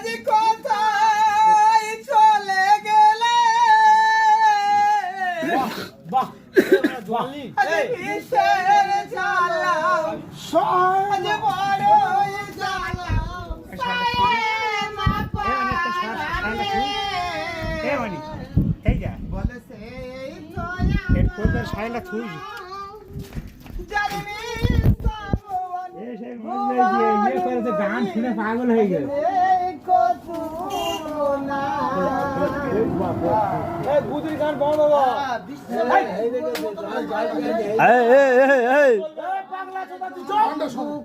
আজি কোথায় চলে গেলে বাহ জলনি আজি কিসের জ্বালা আজি বড়ই জ্বালা সায়ে না পারে এ মানি এই যা বলে সেই এর কোদার শাইলা থুই জানি এ সেই মনে দিয়ে ইয়ে করে তো গান শুনে পাগল হয়ে গেল এই বুদুরি গান বন্ধ বাবা এই পাগলা চোদা তুই চল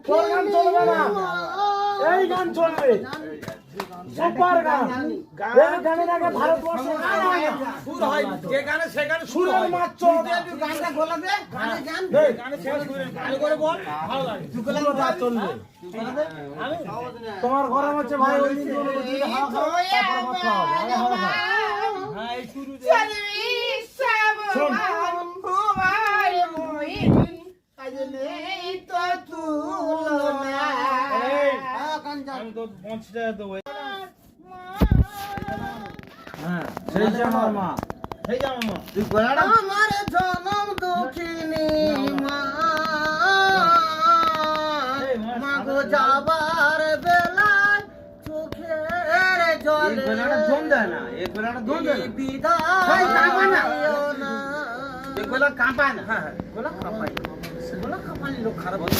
তোর গান চলবে না এই গান চলবে সুপার গান এই গানের আগে ভারতবর্ষে গান হয় না সুর হয় যে গানে সে গানে সুরের মাছ চলবে তুই গানটা গোলা দে গানে গান গানে শেষ করে ভালো করে বল ভালো লাগে তুই গোলা দে চলবে আমি তোমার ঘরে হচ্ছে ভাই ওই দিন বলে তুই হাওয়া খাও তারপর মত খাও হাওয়া খাও হ্যাঁ এই শুরু দে শোন আমি তো 50 টাকা দেবো হ্যাঁ সেই যে আমার মা সেই যে আমার মা তুই গোলাটা আমার জনম দুঃখিনী মা মাগো যাবার বেলায় চোখের জলে গোলাটা ধন দেয় না এই গোলাটা ধন দেয় না বিদায় কাঁপায় না এই গোলা কাঁপায় না হ্যাঁ গোলা কাঁপায় লোক খারাপ হতে